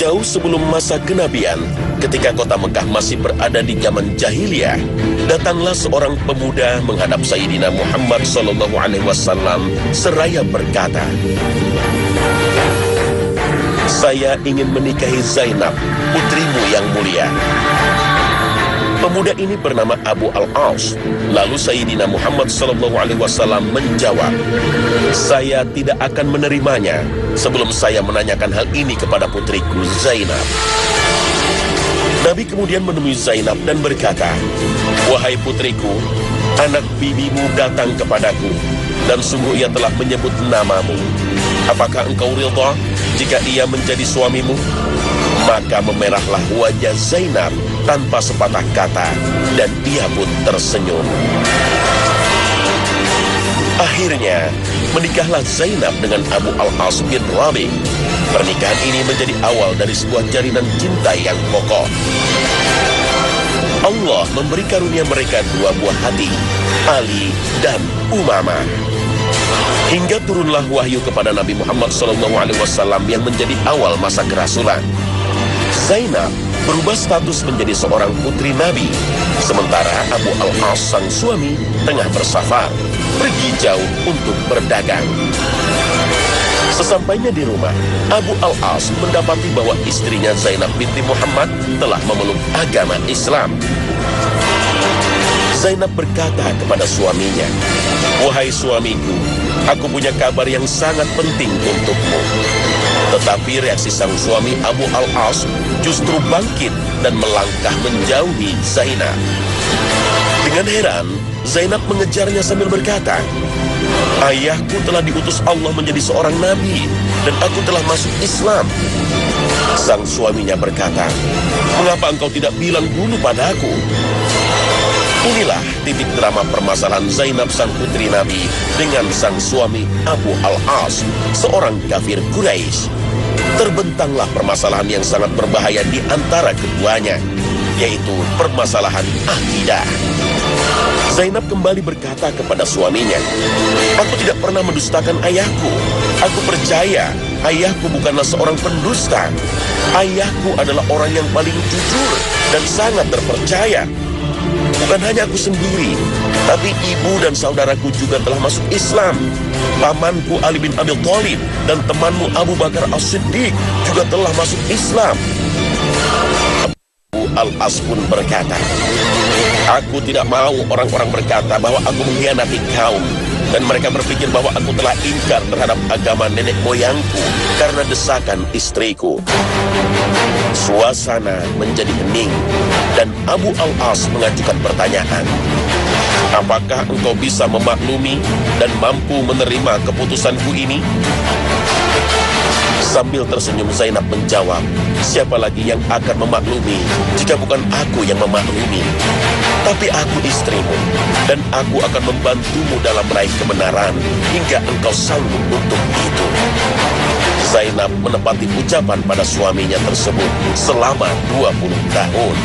Jauh sebelum masa kenabian, ketika kota Mekah masih berada di zaman jahiliyah, datanglah seorang pemuda menghadap Sayyidina Muhammad SAW seraya berkata, "Saya ingin menikahi Zainab, putrimu yang mulia." Pemuda ini bernama Abu Al-As. Lalu Sayyidina Muhammad SAW menjawab, "Saya tidak akan menerimanya sebelum saya menanyakan hal ini kepada putriku Zainab." Nabi kemudian menemui Zainab dan berkata, "Wahai putriku, anak bibimu datang kepadaku, dan sungguh ia telah menyebut namamu. Apakah engkau ridha jika ia menjadi suamimu?" Maka memerahlah wajah Zainab tanpa sepatah kata, dan ia pun tersenyum. Akhirnya, menikahlah Zainab dengan Abu Al-As bin Rabi. Pernikahan ini menjadi awal dari sebuah jalinan cinta yang kokoh. Allah memberi karunia mereka dua buah hati, Ali dan Umamah. Hingga turunlah wahyu kepada Nabi Muhammad SAW yang menjadi awal masa kerasulan. Zainab berubah status menjadi seorang putri Nabi, sementara Abu Al-As sang suami tengah bersafar, pergi jauh untuk berdagang. Sesampainya di rumah, Abu Al-As mendapati bahwa istrinya Zainab binti Muhammad telah memeluk agama Islam. Zainab berkata kepada suaminya, "Wahai suamiku, aku punya kabar yang sangat penting untukmu." Tetapi reaksi sang suami Abu Al-As justru bangkit dan melangkah menjauhi Zainab. Dengan heran, Zainab mengejarnya sambil berkata, "Ayahku telah diutus Allah menjadi seorang nabi, dan aku telah masuk Islam." Sang suaminya berkata, "Mengapa engkau tidak bilang dulu padaku?" Inilah titik drama permasalahan Zainab sang putri Nabi dengan sang suami Abu Al-As, seorang kafir Quraisy. Terbentanglah permasalahan yang sangat berbahaya di antara keduanya, yaitu permasalahan akidah. Zainab kembali berkata kepada suaminya, "Aku tidak pernah mendustakan ayahku. Aku percaya ayahku bukanlah seorang pendusta. Ayahku adalah orang yang paling jujur dan sangat terpercaya. Bukan hanya aku sendiri, tapi ibu dan saudaraku juga telah masuk Islam. Pamanku Ali bin Abi Thalib dan temanmu Abu Bakar As-Siddiq juga telah masuk Islam." Abu Al-As pun berkata, "Aku tidak mau orang-orang berkata bahwa aku mengkhianati kaum, dan mereka berpikir bahwa aku telah ingkar terhadap agama nenek moyangku karena desakan istriku." Suasana menjadi hening, dan Abu Al-As mengajukan pertanyaan, "Apakah engkau bisa memaklumi dan mampu menerima keputusanku ini?" Sambil tersenyum Zainab menjawab, "Siapa lagi yang akan memaklumi jika bukan aku yang memaklumi? Tapi aku istrimu, dan aku akan membantumu dalam meraih kebenaran hingga engkau sanggup untuk itu." Zainab menepati ucapan pada suaminya tersebut selama 20 tahun.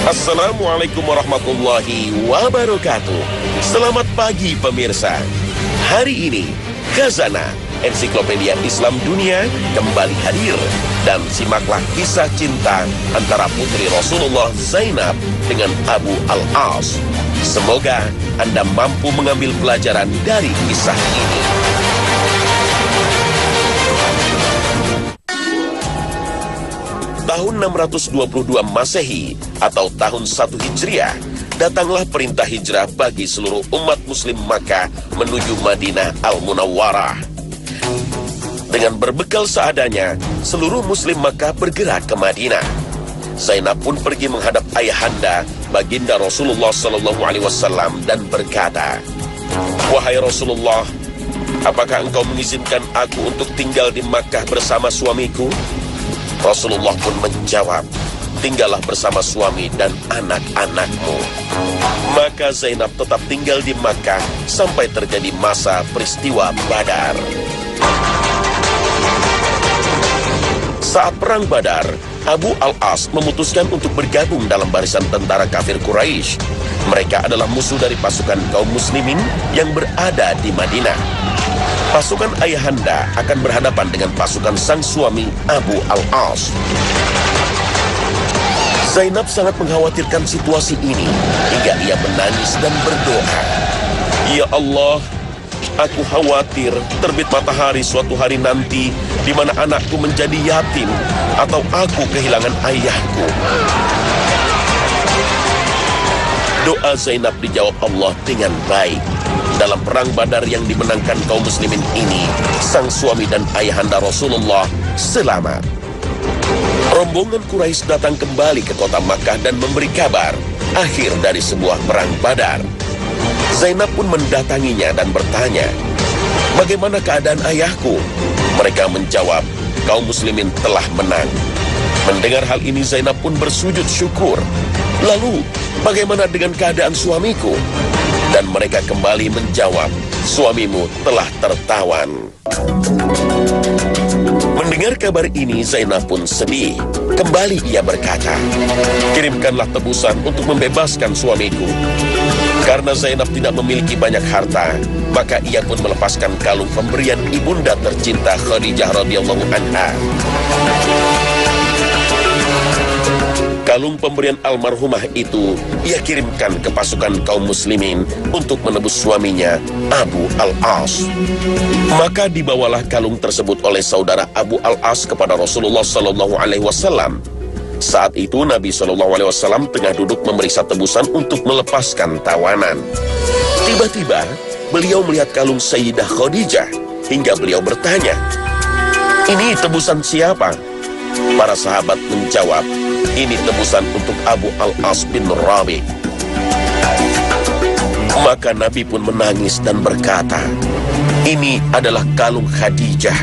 Assalamualaikum warahmatullahi wabarakatuh. Selamat pagi pemirsa. Hari ini, Khazanah Ensiklopedia Islam Dunia kembali hadir, dan simaklah kisah cinta antara putri Rasulullah Zainab dengan Abu Al-As. Semoga Anda mampu mengambil pelajaran dari kisah ini. Tahun 622 Masehi atau tahun 1 Hijriah, datanglah perintah hijrah bagi seluruh umat muslim Makkah menuju Madinah Al-Munawwarah. Dengan berbekal seadanya, seluruh muslim Makkah bergerak ke Madinah. Zainab pun pergi menghadap ayahanda, baginda Rasulullah SAW, dan berkata, "Wahai Rasulullah, apakah engkau mengizinkan aku untuk tinggal di Makkah bersama suamiku?" Rasulullah pun menjawab, "Tinggallah bersama suami dan anak-anakmu." Maka Zainab tetap tinggal di Makkah sampai terjadi masa peristiwa Badar. Saat perang Badar, Abu Al-As memutuskan untuk bergabung dalam barisan tentara kafir Quraisy. Mereka adalah musuh dari pasukan kaum muslimin yang berada di Madinah. Pasukan ayahanda akan berhadapan dengan pasukan sang suami Abu Al-As. Zainab sangat mengkhawatirkan situasi ini hingga ia menangis dan berdoa, "Ya Allah, aku khawatir terbit matahari suatu hari nanti di mana anakku menjadi yatim atau aku kehilangan ayahku." Doa Zainab dijawab Allah dengan baik. Dalam perang Badar yang dimenangkan kaum muslimin ini, sang suami dan ayahanda Rasulullah selamat. Rombongan Quraisy datang kembali ke kota Makkah dan memberi kabar akhir dari sebuah perang Badar. Zainab pun mendatanginya dan bertanya, "Bagaimana keadaan ayahku?" Mereka menjawab, "Kaum muslimin telah menang." Mendengar hal ini Zainab pun bersujud syukur. "Lalu, bagaimana dengan keadaan suamiku?" Dan mereka kembali menjawab, "Suamimu telah tertawan." Mendengar kabar ini Zainab pun sedih. Kembali ia berkata, "Kirimkanlah tebusan untuk membebaskan suamiku." Karena Zainab tidak memiliki banyak harta, maka ia pun melepaskan kalung pemberian ibunda tercinta Khadijah radhiyallahu anha. Kalung pemberian almarhumah itu ia kirimkan ke pasukan kaum muslimin untuk menebus suaminya Abu Al-As. Maka dibawalah kalung tersebut oleh saudara Abu Al-As kepada Rasulullah SAW. Saat itu Nabi SAW tengah duduk memeriksa tebusan untuk melepaskan tawanan. Tiba-tiba beliau melihat kalung Sayyidah Khadijah hingga beliau bertanya, "Ini tebusan siapa?" Para sahabat menjawab, "Ini tebusan untuk Abu Al-As bin Rabi'." Maka Nabi pun menangis dan berkata, "Ini adalah kalung Khadijah."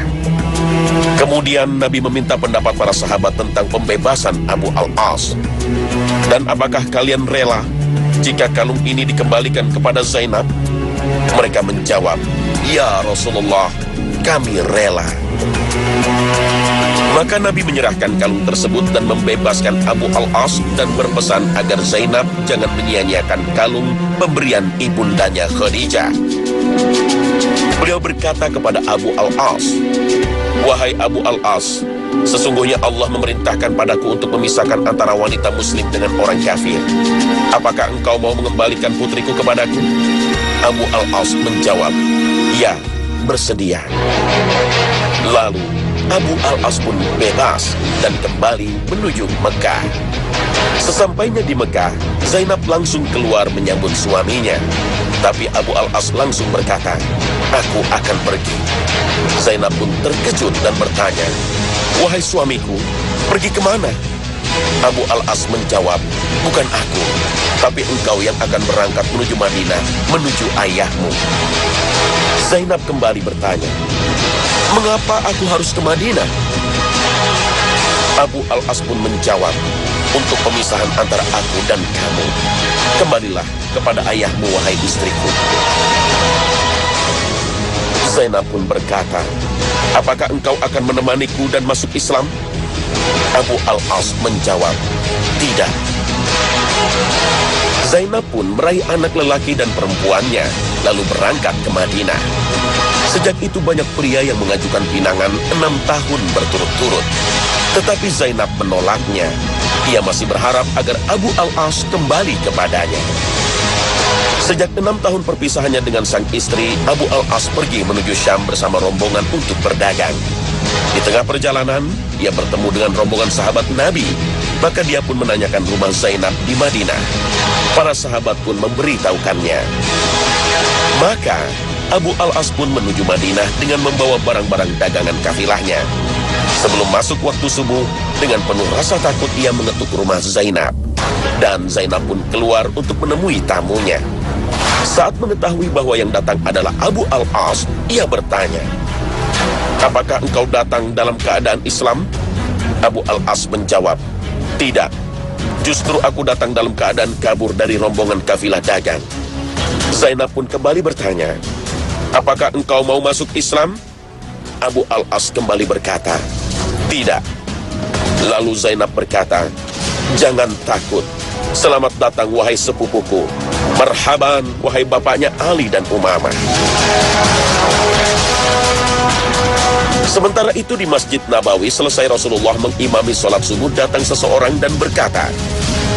Kemudian Nabi meminta pendapat para sahabat tentang pembebasan Abu Al-As. "Dan apakah kalian rela jika kalung ini dikembalikan kepada Zainab?" Mereka menjawab, "Ya Rasulullah, kami rela." Maka Nabi menyerahkan kalung tersebut dan membebaskan Abu Al-As dan berpesan agar Zainab jangan menyia-nyiakan kalung pemberian ibundanya Khadijah. Beliau berkata kepada Abu Al-As, "Wahai Abu Al-As, sesungguhnya Allah memerintahkan padaku untuk memisahkan antara wanita muslim dengan orang kafir. Apakah engkau mau mengembalikan putriku kepadaku?" Abu Al-As menjawab, "Ya, bersedia." Lalu Abu Al-As pun bebas dan kembali menuju Mekah. Sesampainya di Mekah, Zainab langsung keluar menyambut suaminya. Tapi Abu Al-As langsung berkata, "Aku akan pergi." Zainab pun terkejut dan bertanya, "Wahai suamiku, pergi kemana?" Abu Al-As menjawab, "Bukan aku, tapi engkau yang akan berangkat menuju Madinah, menuju ayahmu." Zainab kembali bertanya, "Mengapa aku harus ke Madinah?" Abu Al-As pun menjawab, "Untuk pemisahan antara aku dan kamu. Kembalilah kepada ayahmu, wahai istriku." Zainab pun berkata, "Apakah engkau akan menemaniku dan masuk Islam?" Abu Al-As menjawab, "Tidak." Zainab pun meraih anak lelaki dan perempuannya, lalu berangkat ke Madinah. Sejak itu banyak pria yang mengajukan pinangan 6 tahun berturut-turut. Tetapi Zainab menolaknya. Ia masih berharap agar Abu Al-As kembali kepadanya. Sejak 6 tahun perpisahannya dengan sang istri, Abu Al-As pergi menuju Syam bersama rombongan untuk berdagang. Di tengah perjalanan, ia bertemu dengan rombongan sahabat Nabi. Maka dia pun menanyakan rumah Zainab di Madinah. Para sahabat pun memberitahukannya. Maka Abu Al-As pun menuju Madinah dengan membawa barang-barang dagangan kafilahnya. Sebelum masuk waktu subuh, dengan penuh rasa takut ia mengetuk rumah Zainab. Dan Zainab pun keluar untuk menemui tamunya. Saat mengetahui bahwa yang datang adalah Abu Al-As, ia bertanya, "Apakah engkau datang dalam keadaan Islam?" Abu Al-As menjawab, "Tidak, justru aku datang dalam keadaan kabur dari rombongan kafilah dagang." Zainab pun kembali bertanya, "Apakah engkau mau masuk Islam?" Abu Al-As kembali berkata, "Tidak, Lalu Zainab berkata, "Jangan takut. Selamat datang wahai sepupuku. Marhaban wahai bapaknya Ali dan Umamah." Sementara itu di Masjid Nabawi, selesai Rasulullah mengimami sholat subuh, datang seseorang dan berkata,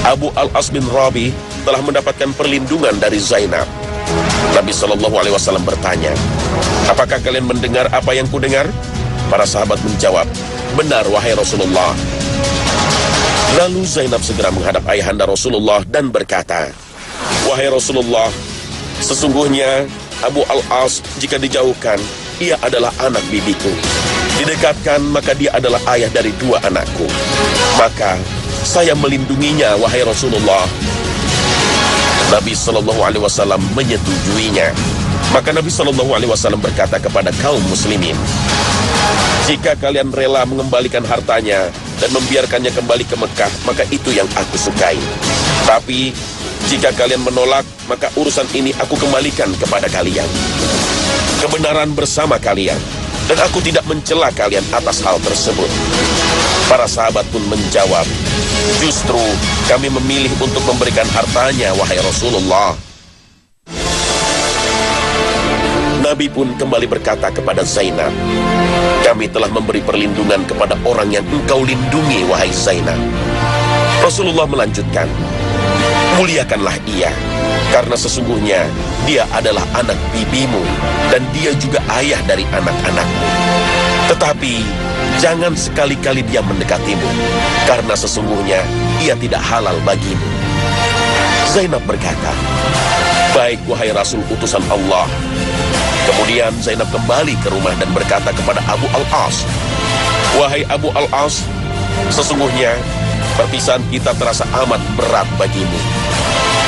"Abu Al-As bin Rabi telah mendapatkan perlindungan dari Zainab." Nabi SAW bertanya, "Apakah kalian mendengar apa yang kudengar?" Para sahabat menjawab, "Benar wahai Rasulullah." Lalu Zainab segera menghadap ayahanda Rasulullah dan berkata, "Wahai Rasulullah, sesungguhnya Abu Al-As jika dijauhkan, ia adalah anak bibiku. Didekatkan, maka dia adalah ayah dari 2 anakku. Maka saya melindunginya wahai Rasulullah." Nabi SAW menyetujuinya. Maka Nabi SAW berkata kepada kaum muslimin, "Jika kalian rela mengembalikan hartanya dan membiarkannya kembali ke Mekah, maka itu yang aku sukai. Tapi jika kalian menolak, maka urusan ini aku kembalikan kepada kalian. Kebenaran bersama kalian, dan aku tidak mencela kalian atas hal tersebut." Para sahabat pun menjawab, "Justru kami memilih untuk memberikan hartanya wahai Rasulullah." Nabi pun kembali berkata kepada Zainab, "Kami telah memberi perlindungan kepada orang yang engkau lindungi wahai Zainab." Rasulullah melanjutkan, "Muliakanlah ia, karena sesungguhnya dia adalah anak bibimu, dan dia juga ayah dari anak-anakmu. Tetapi jangan sekali-kali dia mendekatimu, karena sesungguhnya ia tidak halal bagimu." Zainab berkata, "Baik wahai Rasul utusan Allah." Kemudian Zainab kembali ke rumah dan berkata kepada Abu Al-As, "Wahai Abu Al-As, sesungguhnya perpisahan kita terasa amat berat bagimu.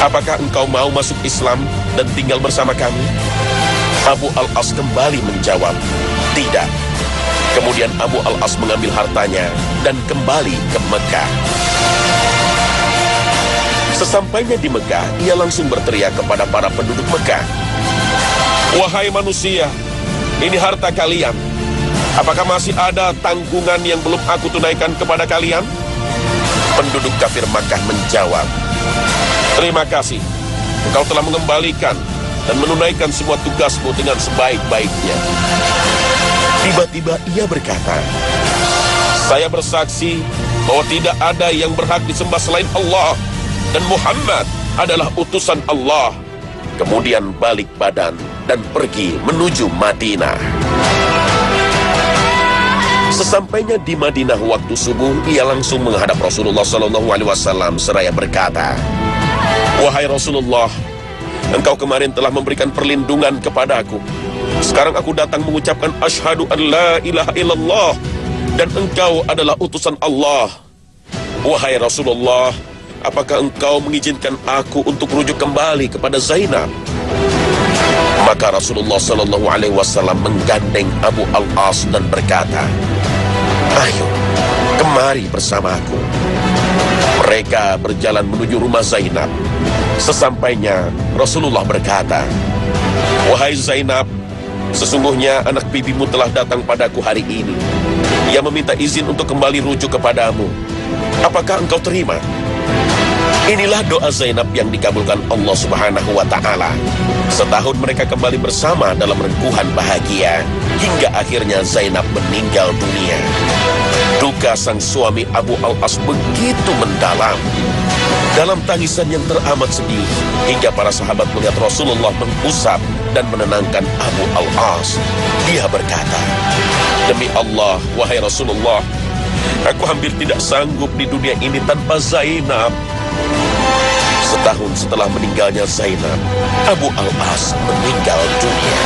Apakah engkau mau masuk Islam dan tinggal bersama kami?" Abu Al-As kembali menjawab, "Tidak." Kemudian Abu Al-As mengambil hartanya dan kembali ke Mekah. Sesampainya di Mekah, ia langsung berteriak kepada para penduduk Mekah, "Wahai manusia, ini harta kalian. Apakah masih ada tanggungan yang belum aku tunaikan kepada kalian?" Penduduk kafir Makkah menjawab, "Terima kasih, engkau telah mengembalikan dan menunaikan semua tugasmu dengan sebaik-baiknya." Tiba-tiba ia berkata, "Saya bersaksi bahwa tidak ada yang berhak disembah selain Allah, dan Muhammad adalah utusan Allah." Kemudian balik badan dan pergi menuju Madinah. Sesampainya di Madinah waktu subuh, ia langsung menghadap Rasulullah SAW seraya berkata, "Wahai Rasulullah, engkau kemarin telah memberikan perlindungan kepadaku. Sekarang aku datang mengucapkan asyhadu an la ilaha illallah, dan engkau adalah utusan Allah. Wahai Rasulullah, apakah engkau mengizinkan aku untuk rujuk kembali kepada Zainab?" Maka Rasulullah SAW menggandeng Abu Al-As dan berkata, "Ayo, kemari bersamaku." Mereka berjalan menuju rumah Zainab. Sesampainya, Rasulullah berkata, "Wahai Zainab, sesungguhnya anak bibimu telah datang padaku hari ini. Ia meminta izin untuk kembali rujuk kepadamu. Apakah engkau terima?" Inilah doa Zainab yang dikabulkan Allah Subhanahu wa Ta'ala. Setahun mereka kembali bersama dalam rengkuhan bahagia, hingga akhirnya Zainab meninggal dunia. Duka sang suami Abu Al-As begitu mendalam. Dalam tangisan yang teramat sedih, hingga para sahabat melihat Rasulullah mengusap dan menenangkan Abu Al-As. Dia berkata, "Demi Allah, wahai Rasulullah, aku hampir tidak sanggup di dunia ini tanpa Zainab." Setahun setelah meninggalnya Zainab, Abu Al-As meninggal dunia.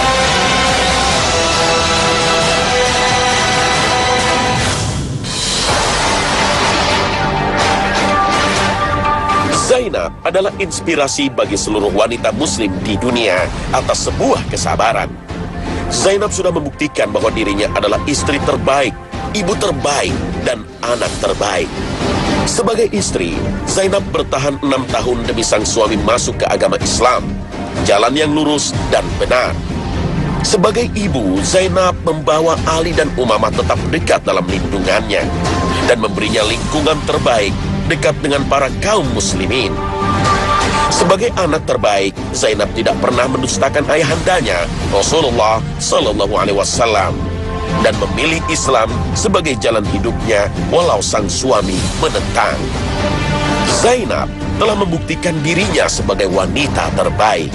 Zainab adalah inspirasi bagi seluruh wanita muslim di dunia atas sebuah kesabaran. Zainab sudah membuktikan bahwa dirinya adalah istri terbaik, ibu terbaik, dan anak terbaik. Sebagai istri, Zainab bertahan 6 tahun demi sang suami masuk ke agama Islam, jalan yang lurus dan benar. Sebagai ibu, Zainab membawa Ali dan Umamah tetap dekat dalam lindungannya. dan memberinya lingkungan terbaik dekat dengan para kaum muslimin. Sebagai anak terbaik, Zainab tidak pernah mendustakan ayahandanya, Rasulullah Sallallahu Alaihi Wasallam, dan memilih Islam sebagai jalan hidupnya walau sang suami menentang. Zainab telah membuktikan dirinya sebagai wanita terbaik.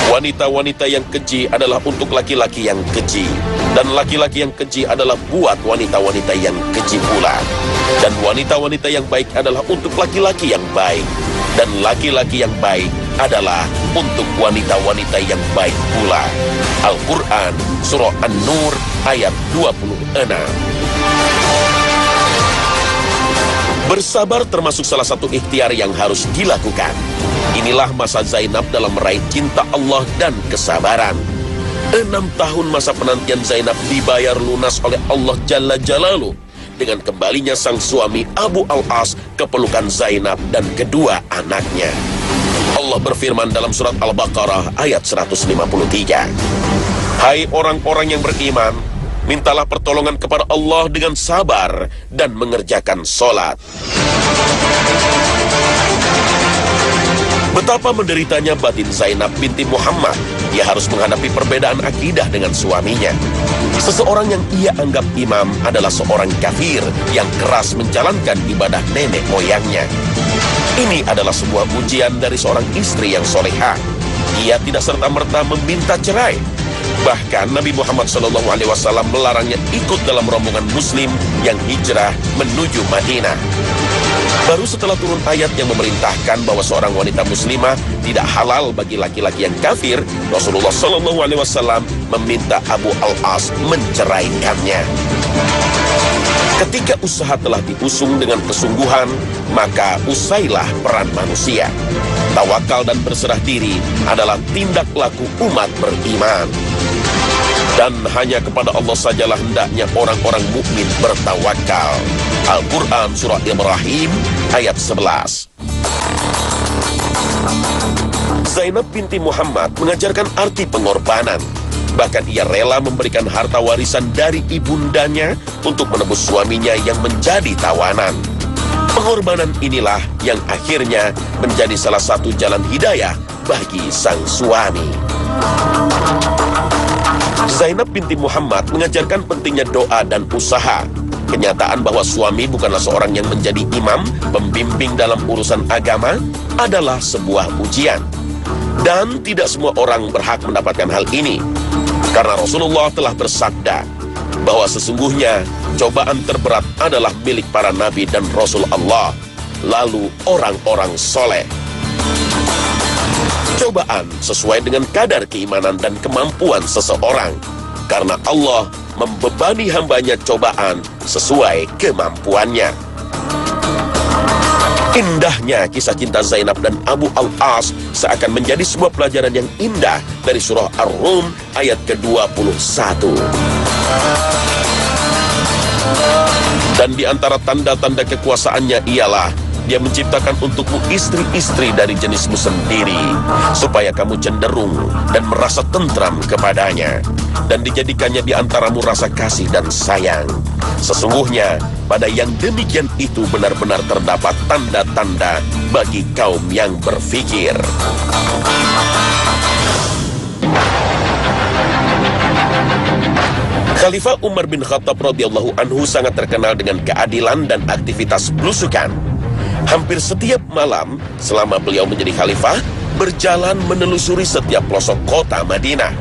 Wanita-wanita yang keji adalah untuk laki-laki yang keji, dan laki-laki yang keji adalah buat wanita-wanita yang keji pula. Dan wanita-wanita yang baik adalah untuk laki-laki yang baik, dan laki-laki yang baik adalah untuk wanita-wanita yang baik pula. Al-Quran, Surah An-Nur, ayat 26. Bersabar termasuk salah satu ikhtiar yang harus dilakukan. Inilah masa Zainab dalam meraih cinta Allah dan kesabaran. 6 tahun masa penantian Zainab dibayar lunas oleh Allah Jalla Jalaluh dengan kembalinya sang suami Abu Al-As ke pelukan Zainab dan kedua anaknya. Allah berfirman dalam surat Al-Baqarah ayat 153. Hai orang-orang yang beriman, mintalah pertolongan kepada Allah dengan sabar dan mengerjakan sholat. Betapa menderitanya batin Zainab binti Muhammad. Dia harus menghadapi perbedaan akidah dengan suaminya. Seseorang yang ia anggap imam adalah seorang kafir yang keras menjalankan ibadah nenek moyangnya. Ini adalah sebuah ujian dari seorang istri yang solehah. Ia tidak serta-merta meminta cerai. Bahkan Nabi Muhammad SAW melarangnya ikut dalam rombongan muslim yang hijrah menuju Madinah. Baru setelah turun ayat yang memerintahkan bahwa seorang wanita muslimah tidak halal bagi laki-laki yang kafir, Rasulullah SAW meminta Abu Al-As menceraikannya. Ketika usaha telah diusung dengan kesungguhan, maka usailah peran manusia. Tawakal dan berserah diri adalah tindak laku umat beriman. Dan hanya kepada Allah sajalah hendaknya orang-orang mukmin bertawakal. Al-Quran Surah Ibrahim ayat 11. Zainab binti Muhammad mengajarkan arti pengorbanan. Bahkan ia rela memberikan harta warisan dari ibundanya untuk menebus suaminya yang menjadi tawanan. Pengorbanan inilah yang akhirnya menjadi salah satu jalan hidayah bagi sang suami. Zainab binti Muhammad mengajarkan pentingnya doa dan usaha. Kenyataan bahwa suami bukanlah seorang yang menjadi imam, pembimbing dalam urusan agama adalah sebuah ujian. Dan tidak semua orang berhak mendapatkan hal ini. Karena Rasulullah telah bersabda bahwa sesungguhnya cobaan terberat adalah milik para nabi dan Rasul Allah, lalu orang-orang soleh. Cobaan sesuai dengan kadar keimanan dan kemampuan seseorang. Karena Allah membebani hambanya cobaan sesuai kemampuannya. Indahnya kisah cinta Zainab dan Abu Al-As seakan menjadi sebuah pelajaran yang indah dari surah Ar-Rum ayat ke-21. Dan di antara tanda-tanda kekuasaannya ialah Dia menciptakan untukmu istri-istri dari jenismu sendiri, supaya kamu cenderung dan merasa tentram kepadanya, dan dijadikannya di antaramu rasa kasih dan sayang. Sesungguhnya, pada yang demikian itu benar-benar terdapat tanda-tanda bagi kaum yang berfikir. Khalifah Umar bin Khattab radhiyallahu anhu sangat terkenal dengan keadilan dan aktivitas belusukan. Hampir setiap malam selama beliau menjadi khalifah, berjalan menelusuri setiap pelosok kota Madinah.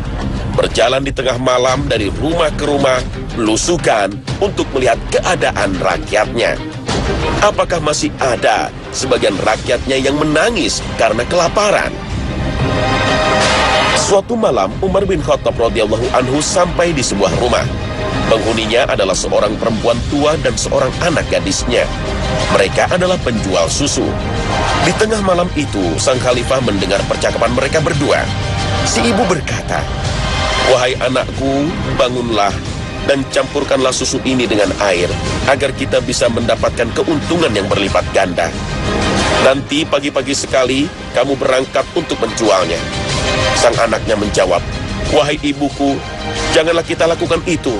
Berjalan di tengah malam dari rumah ke rumah, belusukan untuk melihat keadaan rakyatnya. Apakah masih ada sebagian rakyatnya yang menangis karena kelaparan? Suatu malam, Umar bin Khattab radhiyallahu anhu sampai di sebuah rumah. Penghuninya adalah seorang perempuan tua dan seorang anak gadisnya. Mereka adalah penjual susu. Di tengah malam itu, sang khalifah mendengar percakapan mereka berdua. Si ibu berkata, "Wahai anakku, bangunlah dan campurkanlah susu ini dengan air, agar kita bisa mendapatkan keuntungan yang berlipat ganda. Nanti pagi-pagi sekali, kamu berangkat untuk menjualnya." Sang anaknya menjawab, Wahai ibuku, janganlah kita lakukan itu.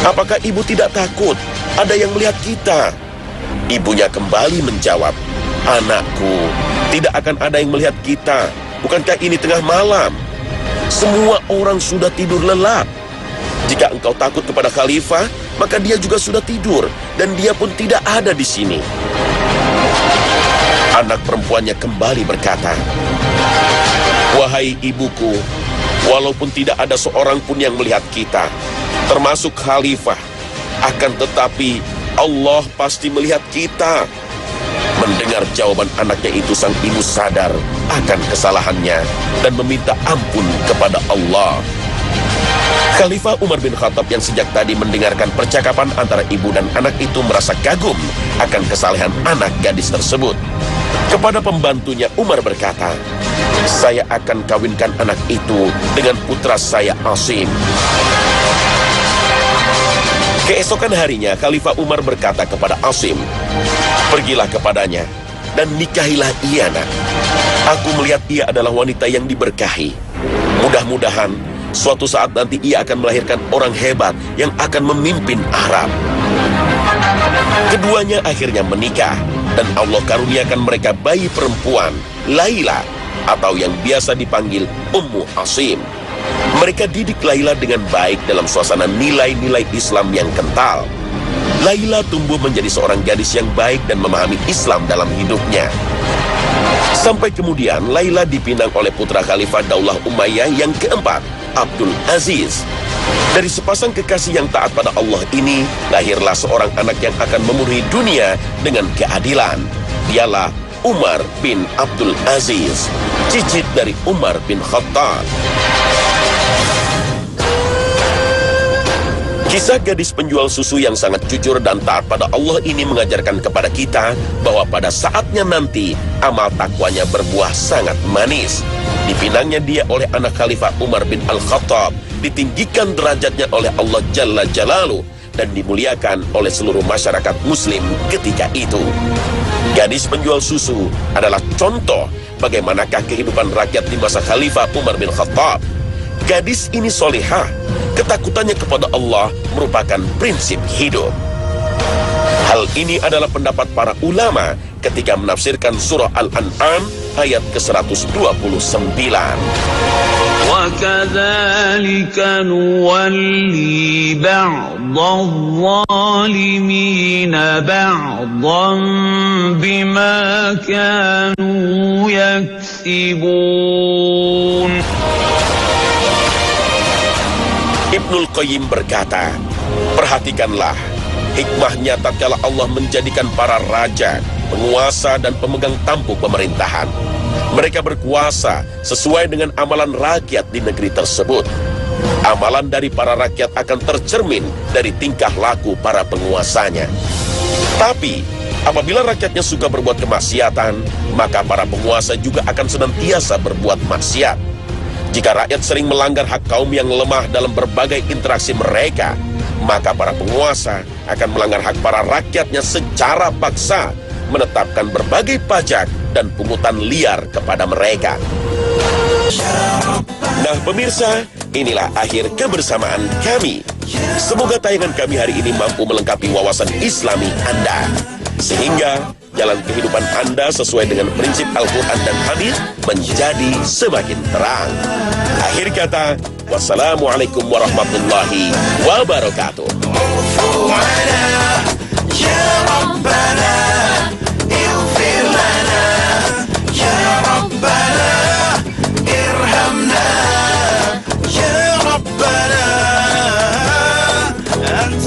Apakah ibu tidak takut? Ada yang melihat kita. Ibunya kembali menjawab, anakku, tidak akan ada yang melihat kita. Bukankah ini tengah malam? Semua orang sudah tidur lelap. Jika engkau takut kepada khalifah, maka dia juga sudah tidur, dan dia pun tidak ada di sini. Anak perempuannya kembali berkata, wahai ibuku, walaupun tidak ada seorang pun yang melihat kita, termasuk khalifah, akan tetapi Allah pasti melihat kita. Mendengar jawaban anaknya itu, sang ibu sadar akan kesalahannya dan meminta ampun kepada Allah. Khalifah Umar bin Khattab yang sejak tadi mendengarkan percakapan antara ibu dan anak itu merasa kagum akan kesalehan anak gadis tersebut. Kepada pembantunya, Umar berkata, saya akan kawinkan anak itu dengan putra saya Asim. Keesokan harinya, Khalifah Umar berkata kepada Asim, pergilah kepadanya dan nikahilah ia, nak. Aku melihat ia adalah wanita yang diberkahi. Mudah-mudahan suatu saat nanti ia akan melahirkan orang hebat yang akan memimpin Arab. Keduanya akhirnya menikah, dan Allah karuniakan mereka bayi perempuan, Laila, atau yang biasa dipanggil Ummu Asim. Mereka didik Laila dengan baik dalam suasana nilai-nilai Islam yang kental. Laila tumbuh menjadi seorang gadis yang baik dan memahami Islam dalam hidupnya. Sampai kemudian Laila dipinang oleh putra Khalifah Daulah Umayyah yang keempat, Abdul Aziz. Dari sepasang kekasih yang taat pada Allah ini, lahirlah seorang anak yang akan memenuhi dunia dengan keadilan. Dialah Umar bin Abdul Aziz, cicit dari Umar bin Khattab. Kisah gadis penjual susu yang sangat jujur dan taat pada Allah ini mengajarkan kepada kita bahwa pada saatnya nanti amal takwanya berbuah sangat manis. Dipinangnya dia oleh anak Khalifah Umar bin Al-Khattab, ditinggikan derajatnya oleh Allah Jalla Jalaluh, dan dimuliakan oleh seluruh masyarakat muslim ketika itu. Gadis penjual susu adalah contoh bagaimanakah kehidupan rakyat di masa Khalifah Umar bin Khattab. Gadis ini solihah, ketakutannya kepada Allah merupakan prinsip hidup. Hal ini adalah pendapat para ulama ketika menafsirkan surah Al-An'am ayat ke-129. وَكَذَلِكَ نُوَلِّي بَعْضَ الظَّالِمِينَ بَعْضًا بِمَا كَانُوا يَكْسِبُونَ. Ibnul Qayyim berkata, perhatikanlah hikmahnya tatkala Allah menjadikan para raja, penguasa dan pemegang tampuk pemerintahan. Mereka berkuasa sesuai dengan amalan rakyat di negeri tersebut. Amalan dari para rakyat akan tercermin dari tingkah laku para penguasanya. Tapi apabila rakyatnya suka berbuat kemaksiatan, maka para penguasa juga akan senantiasa berbuat maksiat. Jika rakyat sering melanggar hak kaum yang lemah dalam berbagai interaksi mereka, maka para penguasa akan melanggar hak para rakyatnya secara paksa, menetapkan berbagai pajak dan pungutan liar kepada mereka. Nah pemirsa, inilah akhir kebersamaan kami. Semoga tayangan kami hari ini mampu melengkapi wawasan Islami Anda, sehingga jalan kehidupan Anda sesuai dengan prinsip Al-Quran dan Hadis menjadi semakin terang. Akhir kata, wassalamualaikum warahmatullahi wabarakatuh.